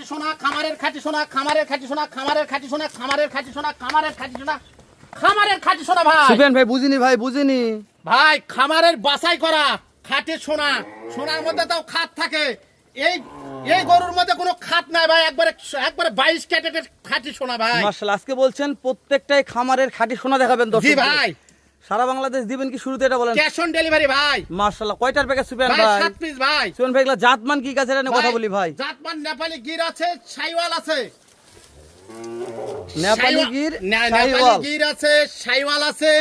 খাঁটি সোনা, খামারের খাঁটি সোনা, খামারের খাঁটি সোনা, খামারের খাঁটি সোনা, খামারের খাঁটি সোনা, খামারের খাঁটি সোনা, খামারের খাঁটি সোনা ভাই। সুফিয়ান ভাই বুঝিনি ভাই, বুঝিনি ভাই খামারের বাছাই করা খাঁটি সোনা, সোনার মধ্যে তাও খাত থাকে। এই এই গরুর মধ্যে কোনো খাত নাই ভাই, একবারে 22 ক্যারেটের খাঁটি সোনা ভাই। মাশাআল্লাহ। আজকে বলছেন প্রত্যেকটাই খামারের খাঁটি সোনা দেখাবেন জি দর্শক ভাই, সারা বাংলাদেশ দিবেন কি শুরুতে এটা বলেন? ক্যাশ অন ডেলিভারি ভাই। মাশাআল্লাহ। কয়টার প্যাকেজ সুফিয়ান ভাই ভাই? 7 পিস ভাই। সুফিয়ান ভাই এগুলা জাতমান কি কাছে এটা নিয়ে কথা বলি ভাই। জাতমান নেপালি গির আছে, শাইওয়াল আছে। নেপালি গির, নেপালি শাহিওয়াল, গির আছে, শাইওয়াল আছে,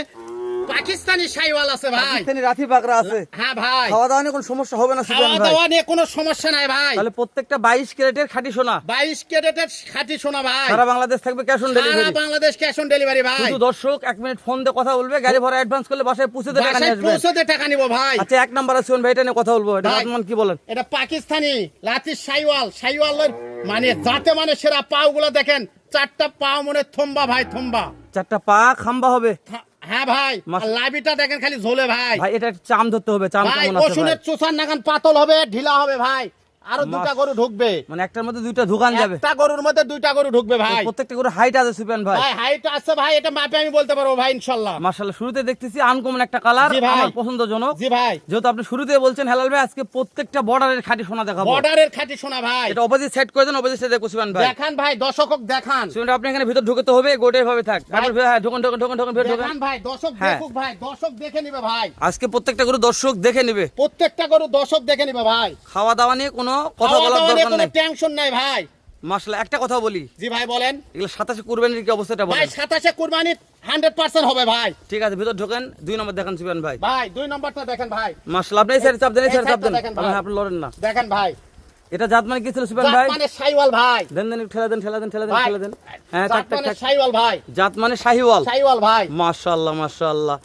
পাকিস্তানি শাইওয়াল আছে ভাই। পাকিস্তানি রাথি বাগরা আছে। হ্যাঁ ভাই, খাওয়া দাওয়া নিয়ে কোনো সমস্যা হবে না সুফিয়ান খাওয়া ভাই? দাওয়া নিয়ে কোনো সমস্যা নাই ভাই। তাহলে প্রত্যেকটা 22 ক্যারেটের খাঁটি সোনা 22 ক্যারেটের খাঁটি সোনা ভাই। সারা বাংলাদেশ থাকবে ক্যাশ অন সারা delivery. Bangladesh cash on delivery ভাই। শুধু দর্শক 1 মিনিট ফোন দিয়ে কথা বলবে, গাড়ি ভাড়া অ্যাডভান্স করলে বাসায় পৌঁছে দিয়ে টাকা নিয়ে বাসায় আসবে। পৌঁছতে টাকা নিব ভাই। আচ্ছা, 1 নাম্বার আছে সুফিয়ান ভাই, এটা নিয়ে কথা বলবো। এটা ভাই, জাতমান কি বলেন? এটা পাকিস্তানি লাতি শাইওয়াল। শাইওয়ালের মানে জাতে মানে সেরা পাওগুলো দেখেন, 4টা পাও মনে থম্বা ভাই, থম্বা। 4টা পা খাম্বা হবে হ্যাঁ ভাই, আর লাবিটা দেখেন খালি ঝোলে ভাই। ভাই। এটা একটা চাম ধরতে হবে, চাম ভাই কেমন আছে ভাই? রসুনের চোষার নাগান পাতল হবে, ঢিলা হবে ভাই। আরো 2টা গরু ঢুকবে, মানে একটার মধ্যে 2টা দোকান যাবে। একটা গরুর মধ্যে 2টা গরু ঢুকবে ভাই। প্রত্যেকটা করে হাইট আছে সুফিয়ান ভাই। ভাই হাইট আছে ভাই, এটা মাপে আমি বলতে পারবো ভাই ইনশাআল্লাহ। মাশাআল্লাহ। শুরুতে দেখতেছি আনকমন একটা কালার, জি ভাই। আমার পছন্দজনক। জি ভাই, যেহেতু আপনি শুরুতে বলছেন হেলাল ভাই আজকে প্রত্যেকটা বর্ডারের খাঁটি সোনা দেখাবো। বর্ডারের খাঁটি সোনা ভাই। এটা অপোজিট সাইড করে দেন, অপোজিট সাইডে দেখো সুফিয়ান ভাই। দেখান ভাই, দর্শক দেখান। সুফিয়ান ভাই, আপনি এখানে ভিতর ঢুকতে হবে, গোটের ভাবে থাক। তারপর হ্যাঁ, ঢোকন ঢোকন ঢোকন ঢোকন ভিতর ঢোকন। দেখান ভাই, দর্শক হ্যাঁ। দেখুক ভাই, দর্শক দেখে নিবে ভাই। আজকে প্রত্যেকটা গরু দর্শক দেখে নেবে। প্রত্যেকটা গরু দর্শক দেখে নিবে ভাই। খাওয়া দাওয়া নিয়ে কোনো কথা খাওয়া বলার দাওয়া নিয়ে দরকার কোনো নাই। টেনশন নাই ভাই। মাশাআল্লাহ। একটা কথা বলি, জি ভাই বলেন। এগুলো 27 কুরবানির কি অবস্থাটা ভাই বলেন? 27 কুরবানি 100% হবে ভাই। ঠিক আছে, ভিতর ঢোকেন। 2 নম্বর দেখান সুফিয়ান ভাই। ভাই 2 নম্বরটা দেখেন ভাই। মাশাআল্লাহ। আপনি এই সাইডে চাপ দেন, এই সাইডে চাপ দেন। দেখেন ভাই। আপনি লড়েন না। দেখেন ভাই, এটা জাত মানে কি ছিল সুফিয়ান ভাই? জাত মানে শাইওয়াল ভাই। দেন দেন, ঠেলা দেন, ঠেলা দেন, ঠেলা দেন, ভাই, ঠেলা দেন। হ্যাঁ, জাত টাক টাক মানে টাক। শাইওয়াল ভাই। জাত মানে শাহিওয়াল। শাইওয়াল ভাই। মাশাআল্লাহ, মাশাআল্লাহ।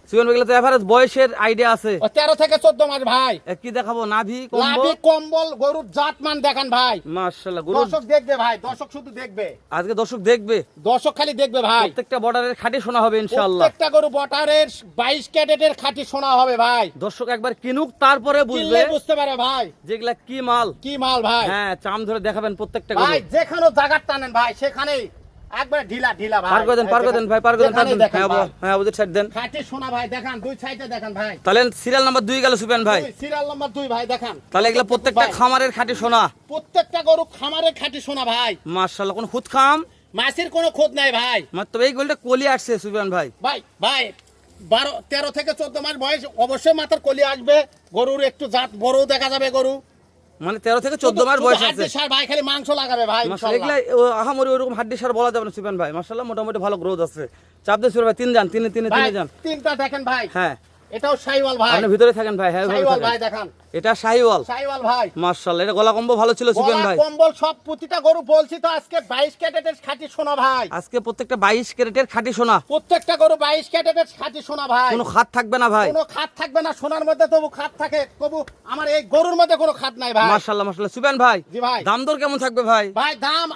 সুফিয়ান ভাই, এগুলো তো এভারেজ বয়সের আইডিয়া আছে। ও 13 থেকে 14 মাস ভাই। কি দেখাবো? নাভি, লাভি কম্বল। কম্বল গরুর জাত মান দেখান ভাই। মাশাআল্লাহ। গরু দর্শক দেখবে ভাই, দর্শক শুধু দেখবে, আজকে দর্শক দেখবে। দর্শক খালি দেখবে ভাই। প্রত্যেকটা বর্ডারের খাঁটি সোনা হবে ইনশাআল্লাহ। প্রত্যেকটা গরু বটারের 22 ক্যারেটের খাঁটি সোনা হবে ভাই। দর্শক একবার কিনুক, তারপরে বুঝবে কিনলে বুঝতে পারে ভাই যেগুলা কি মাল। কি মাল ভাই। হ্যাঁ, চাম ধরে দেখাবেন প্রত্যেকটা ভাই গরু। যেখানে জায়গা টানেন ভাই, সেখানেই একবার ঢিলা ঢিলা ভাই। পার করে দেন, পার করে দেন ভাই, পার করে দেন, পার করে দেন। দেখেন হ্যাঁ ভাই। হ্যাঁ, অপোজিট সাইড দেন। খাঁটি সোনা ভাই দেখান, দুই সাইডে দেখান ভাই। তাহলে সিরিয়াল নাম্বার 2 গেল সুফিয়ান ভাই। সিরিয়াল নাম্বার 2 ভাই দেখান। তাহলে এগুলা প্রত্যেকটা ভাই, খামারের খাঁটি সোনা। প্রত্যেকটা গরু খামারের খাঁটি সোনা ভাই। মাশাআল্লাহ। কোন খুদ খাম মাছের কোনো খোঁজ নাই ভাই। মাত্র এই গোলটা কলি আসছে সুফিয়ান ভাই। ভাই ভাই 13 থেকে 14 মাস বয়স, অবশ্যই মাথার কলি আসবে। গরুর একটু জাত বড় দেখা যাবে গরু। মানে 13 থেকে 14 মাস বয়স আছে। হাড্ডি সার ভাই, খালি মাংস লাগাবে ভাই মাশাআল্লাহ। ইনশাআল্লাহ। এগুলা আহামরি ওরকম হাড্ডি সার বলা যাবে না সুফিয়ান ভাই। মাশাআল্লাহ, মোটামুটি ভালো গ্রোথ আছে। চাপ দিয়ে সুফিয়ান ভাই, 3 যান, 3 ভাই যান। তিনটা দেখেন ভাই। হ্যাঁ, এটাও শাইওয়াল ভাই। আপনি ভিতরে থাকেন ভাই। হ্যাঁ, ভিতরে শাইওয়াল ভাই থাকেন। দেখান। এটা শাহিওয়াল। শাইওয়াল ভাই। মাশাআল্লাহ। এটা গলা কম্বো ভালো ছিল সুফিয়ান গলা ভাই। কম্বল সব প্রতিটা গরু বলছি তো, আজকে 22 ক্যারেটের খাঁটি সোনা ভাই। আজকে প্রত্যেকটা 22 ক্যারেটের খাঁটি সোনা। প্রত্যেকটা গরু 22 ক্যারেটের খাঁটি সোনা ভাই। কোনো খাত থাকবে না ভাই। কোনো খাত থাকবে না, সোনার মধ্যে তবু খাত থাকে, তবু আমার এই গরুর মধ্যে কোনো খাত নাই ভাই। মাশাআল্লাহ, মাশাআল্লাহ। সুফিয়ান ভাই, জি ভাই। দাম দর কেমন থাকবে ভাই? ভাই দাম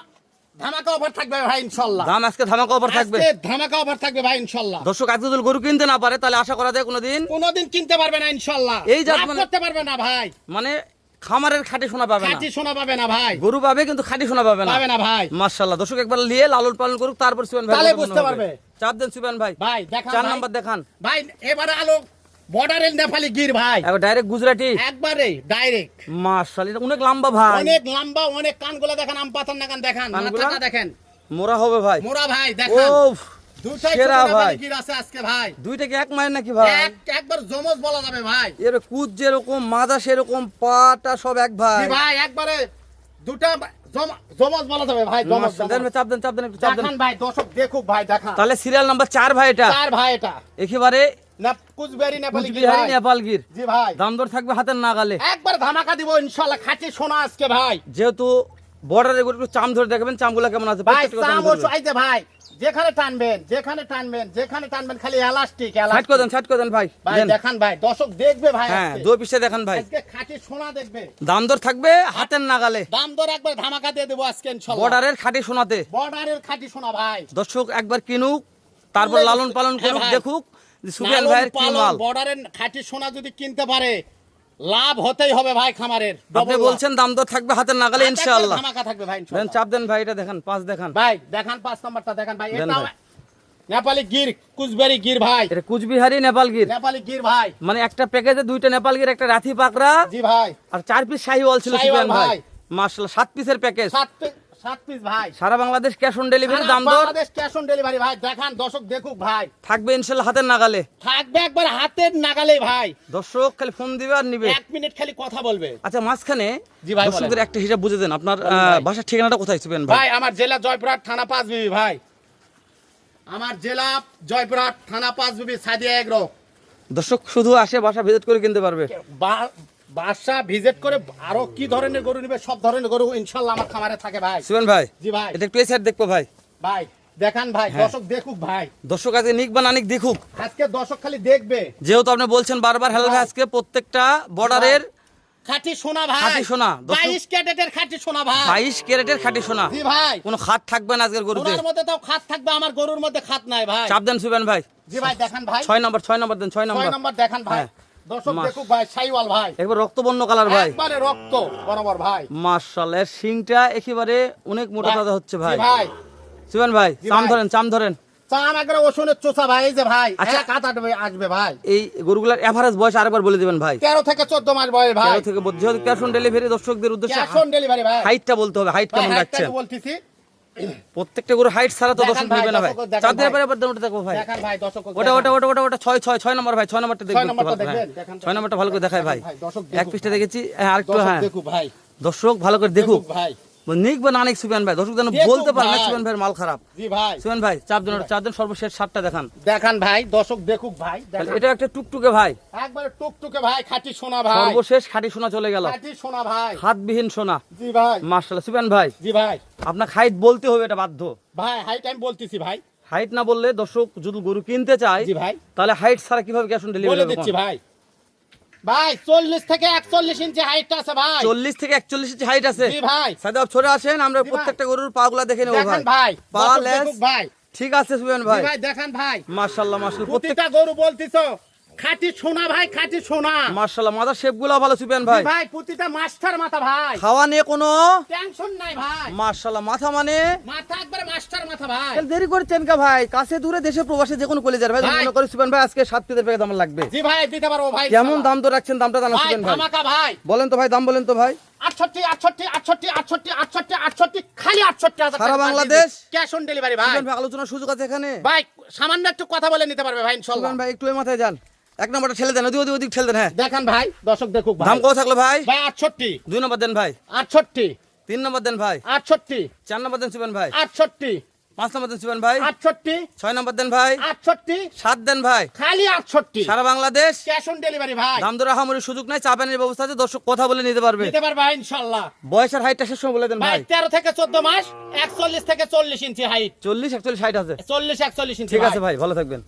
ধামাকা অফার থাকবে ভাই ইনশাআল্লাহ। দাম আজকে ধামাকা অফার থাকবে। আজকে ধামাকা অফার থাকবে ভাই ইনশাআল্লাহ। দর্শক আজকে যদি গরু কিনতে না পারে তাহলে আশা করা যায় কোনোদিন কোনোদিন কিনতে পারবে না ইনশাআল্লাহ। এই জাত লাভ মানে- করতে পারবে না ভাই। মানে খামারের খাঁটি সোনা পাবে না। খাঁটি সোনা পাবে না ভাই। গরু পাবে কিন্তু খাঁটি সোনা পাবে না। পাবে না ভাই। মাশাআল্লাহ। দর্শক একবার নিয়ে লালন পালন করুক, তারপর সুফিয়ান ভাই তাহলে কথা বুঝতে মনে হবে। পারবে। চাপ দেন সুফিয়ান ভাই। ভাই দেখান 4 ভাই। নাম্বার দেখান। ভাই এবারে আলো বর্ডারের নেপালি গির ভাই। একবার ডাইরেক্ট গুজরাটি। একবারে ডাইরেক্ট। মাশাআল্লাহ। এটা অনেক লম্বা ভাই। অনেক লম্বা, অনেক কানগুলো দেখেন, আম পাতার নাকান দেখেন, কানগুলা? মাথাটা দেখেন, মোরা হবে ভাই। মোরা ভাই দেখেন। ওফ, দুটাই সেরা ছোট ভাই। নেপালি গির আছে আজকে ভাই। দুইটা কি এক মায়ের নাকি ভাই? একবার জমজ বলা যাবে ভাই। এর কুদ যেরকম, মাজা সেরকম, পাটা সব এক ভাই। জি ভাই একবারে দুটা জমজ বলা যাবে ভাই, জমজ। মাশাআল্লাহ। দেন ভাই, চাপ দেন, চাপ দেন, একটু চাপ দেন। দেখান ভাই, দর্শক দেখুক ভাই দেখান। তাহলে সিরিয়াল নাম্বার 4 ভাই। এটা 4 ভাই, এটা একেবারে না কুচবিহারি নেপালি গির কুচবিহারি ভাই। নেপাল গির। জি ভাই দাম দর থাকবে হাতের নাগালে। একবার ধামাকা দিব ইনশাআল্লাহ। খাঁটি সোনা আজকে ভাই। যেহেতু বর্ডারে একটু চাম ধরে দেখবেন চামগুলা কেমন আছে। ভাই প্রত্যেকটা চাম চাম ও ধরবেন। চাইতে ভাই, যেখানে টানবেন, যেখানে টানবেন, যেখানে টানবেন খালি এলাস্টিক সাইড করে দেন, সাইড করে দেন ভাই। ভাই দেন। দেখান ভাই, দর্শক দেখবে ভাই হ্যাঁ, আজকে। 2 পিসে দেখান ভাই। আজকে খাঁটি সোনা দেখবে। দাম দর থাকবে হাতের নাগালে। দাম দর একবার ধামাকা দিয়ে দেবো আজকে ইনশাআল্লাহ। বর্ডারের খাঁটি সোনাতে। বর্ডারের খাঁটি সোনা ভাই। দর্শক একবার কিনুক, তারপর লালন পালন হ্যাঁ করুক, ভাই। দেখুক যে সুফিয়ান ভাইয়ের কি মাল। বর্ডারের খাঁটি সোনা যদি কিনতে পারে, লাভ হতেই হবে ভাই খামারের। আপনি double বলছেন দাম দর থাকবে হাতের নাগালে লাভ। ইনশাআল্লাহ। ধামাকা থাকবে ভাই দেন ইনশাআল্লাহ। চাপ দেন ভাই, এটা দেখান, 5 দেখান ভাই দেখান 5 নাম্বারটা দেখান ভাই। দেন এটাও ভাই। নেপালি গির, কুচবেরি গির ভাই, এটা কুচবিহারি নেপাল গির, নেপালি গির ভাই। মানে একটা প্যাকেজে 2টা নেপাল গির, একটা রাথি পাকড়া জি ভাই, আর 4 পিস শাহিওয়াল ছিল শাহিওয়াল সুফিয়ান ভাই। ভাই। মাশাআল্লাহ 7 পিসের প্যাকেজ, 7 পিস ভাই। সারা বাংলাদেশ ক্যাশ অন ডেলিভারি, সারা দাম দর বাংলাদেশ ক্যাশ অন ডেলিভারি ভাই। দেখান দর্শক দেখুক ভাই, থাকবে ইনশাআল্লাহ হাতের নাগালে। থাকবে একবার হাতের নাগালে ভাই। দর্শক খালি ফোন দিবে আর নিবে। 1 মিনিট খালি কথা বলবে। আচ্ছা মাঝখানে জি ভাই, দর্শকদের একটা হিসাব বুঝে দেন, আপনার ভাই। বাসার ঠিকানাটা কোথায় সুফিয়ান ভাই? ভাই আমার জেলা জয়পুরহাট, থানা 5 বিবি ভাই। আমার জেলা জয়পুরহাট, থানা 5 বিবি, সাদিয়া এগ্রো। দর্শক শুধু আসে বাসা ভিজিট করে কিনতে পারবে। বাসা ভিজিট করে আরো কি ধরনের গরু নিবে, সব ধরনের গরু ইনশাআল্লাহ আমার খামারে থাকে ভাই। সুফিয়ান ভাই জি ভাই, এটা একটু এই সাইড দেখবো ভাই। ভাই দেখান ভাই, হ্যাঁ। দর্শক দেখুক ভাই। দর্শক আজকে নিক বা নানিক দেখুক, আজকে দর্শক খালি দেখবে। যেহেতু আপনি বলছেন বারবার হেলাল ভাই, আজকে প্রত্যেকটা বর্ডারের খাঁটি সোনা ভাই, খাঁটি সোনা। 22 ক্যারেটের খাঁটি সোনা ভাই। 22 ক্যারেটের খাঁটি সোনা, জি ভাই, কোনো খাট থাকবে না আজকের গরুতে। সোনার মধ্যে তাও খাত থাকবে, আমার গরুর মধ্যে খাত নাই ভাই। চাপ দেন সুফিয়ান ভাই। জি ভাই দেখান ভাই, 6 নম্বর দেন, 6 6 নম্বর। নম্বর দেখান ভাই। হ্যাঁ। দর্শক মাস। দেখুক ভাই, শাইওয়াল ভাই, একবার রক্তবর্ণ কালার ভাই, একবারে রক্ত বরাবর ভাই। মাশাআল্লাহ এর শিংটা একেবারে অনেক মোটা তাজা হচ্ছে ভাই। জি ভাই, সুফিয়ান ভাই জি চাম ভাই। ধরেন, চাম ধরেন। চাম একবারে ওষুধের চোষা ভাই। এই যে ভাই, আচ্ছা। এক হাত আসবে ভাই। এই গরুগুলার এভারেজ বয়স আরেকবার বলে দিবেন ভাই। 13 থেকে 14 মাস বয়স ভাই। 13 থেকে 14, যেহেতু ক্যাশ অন ডেলিভারি দর্শকদের উদ্দেশ্যে ক্যাশ অন ডেলিভারি ভাই। হাইটটা বলতে হবে, হাইট ভাই, কেমন হাইটটা রাখছেন? তো বলতেছি। প্রত্যেকটা গরু হাইট ছাড়া তো দেখান দর্শক ভাই, নেবে না ভাই। দর্শক দেখান চাঁদের ভাই। পরে আবার ওটা দেখবো ভাই। দেখান ভাই, দর্শক ওটা 6 নম্বর ভাই, 6 নম্বরটা দেখবো 6 একটু নম্বরটা ভালো করে। দেখবেন, হ্যাঁ, দেখান 6 নম্বরটা ভালো করে দেখায় ভাই। দর্শক এক দেখুক পিসটা ভাই। দেখেছি, হ্যাঁ আরেকটু, দর্শক হ্যাঁ দেখুক ভাই, দর্শক ভালো করে দেখুক। ভাই। নিক বা নানিক সুফিয়ান ভাই, দর্শক যেন দেখুক বলতে পারে না ভাই। সুফিয়ান ভাইয়ের মাল খারাপ। জি ভাই, সুফিয়ান ভাই চাপ দেন সর্বশেষ 7টা দেখান। দেখান ভাই, দর্শক দেখুক ভাই। দেখান। এটা একটা টুকটুকে ভাই, একবারে টুকটুকে ভাই, খাঁটি সোনা ভাই, সর্বশেষ খাঁটি সোনা চলে গেল, খাঁটি সোনা ভাই। হাতবিহীন সোনা। জি ভাই, মাশাআল্লাহ সুফিয়ান ভাই জি ভাই, আপনার হাইট বলতে হবে, এটা বাধ্য। ভাই হাইট আমি বলতেছি ভাই। হাইট না বললে দর্শক যদি গরু কিনতে চায়, জি ভাই, তাহলে হাইট ছাড়া কিভাবে ক্যাশ অন বলে ডেলিভারি দিচ্ছি ভাই। ভাই 40 থেকে 41 ইঞ্চি হাইট আছে ভাই। 40 থেকে 41 ইঞ্চি হাইট আছে। জি ভাই, সাদাব ছোট আসেন, আমরা ভাই। প্রত্যেকটা গরুর পাগুলা দেখে নেব দেখান ভাই। ভাই, পা, দর্শক লেজ। দেখুক ভাই। ঠিক আছে সুফিয়ান জি ভাই, ভাই দেখান ভাই, মাশাআল্লাহ প্রত্যেক প্রতিটা গরু বলতিছো খাঁটি সোনা ভাই, খাঁটি সোনা। মাশাআল্লাহ মাথার শেপগুলো ভালো সুফিয়ান জি ভাই। ভাই, প্রতিটা মাস্টার মাথা ভাই, খাওয়া নিয়ে কোনো টেনশন নাই ভাই। মাশাআল্লাহ মাথা মানে মাথা একবারে মাস্টার মাথা ভাই। তাহলে দেরি করছেন কা ভাই, কাছে দূরে দেশে প্রবাসে যে কোনো কলেজের ভাই, ভাই। মনে করি সুফিয়ান ভাই আজকে 7 পিসের প্যাকেট আমার লাগবে। জি ভাই দিতে পারবো ভাই। কেমন দাম তো রাখছেন, দামটা জানা ভাই সুফিয়ান ভাই? ধামাকা ভাই। বলেন তো ভাই, দাম বলেন তো ভাই। 68 খালি 68,000 সারা বাংলাদেশ? ক্যাশ অন ডেলিভারি ভাই। সুফিয়ান ভাই আলোচনার সুযোগ আছে এখানে? ভাই সামান্য একটু কথা বলে নিতে পারবে ভাই ইনশাআল্লাহ। সুফিয়ান ভাই একটু এই মাথায় যান, 1 নম্বরটা ঠেলে দেন, ওদিক ঠেলে দেন। হ্যাঁ দেখান ভাই, দর্শক দেখুক ভাই। দাম কত থাকলো ভাই? ভাই 68, 2 নম্বর দেন ভাই, 68, 3 নম্বর দেন ভাই, 68, 4 নম্বর দেন সুফিয়ান ভাই, 68, 5 নম্বর দেন সুফিয়ান ভাই, 68, 6 নম্বর দেন ভাই, 68, 7 দেন ভাই। খালি 68 সারা বাংলাদেশ ক্যাশ অন ডেলিভারি ভাই। দাম দর হামুরের সুযোগ নাই, চাপানের ব্যবস্থা আছে, দর্শক কথা বলে নিতে পারবে। নিতে পারবে ভাই ইনশাআল্লাহ। বয়সের হাইটটা শেষ সময় বলে দেন ভাই ভাই। 13 থেকে 14 মাস, 41 থেকে 40 ইঞ্চি হাইট। 40, 41, 60 আছে। 40, 41 ইঞ্চি ঠিক আছে ভাই। ভাই, ভালো থাকবেন।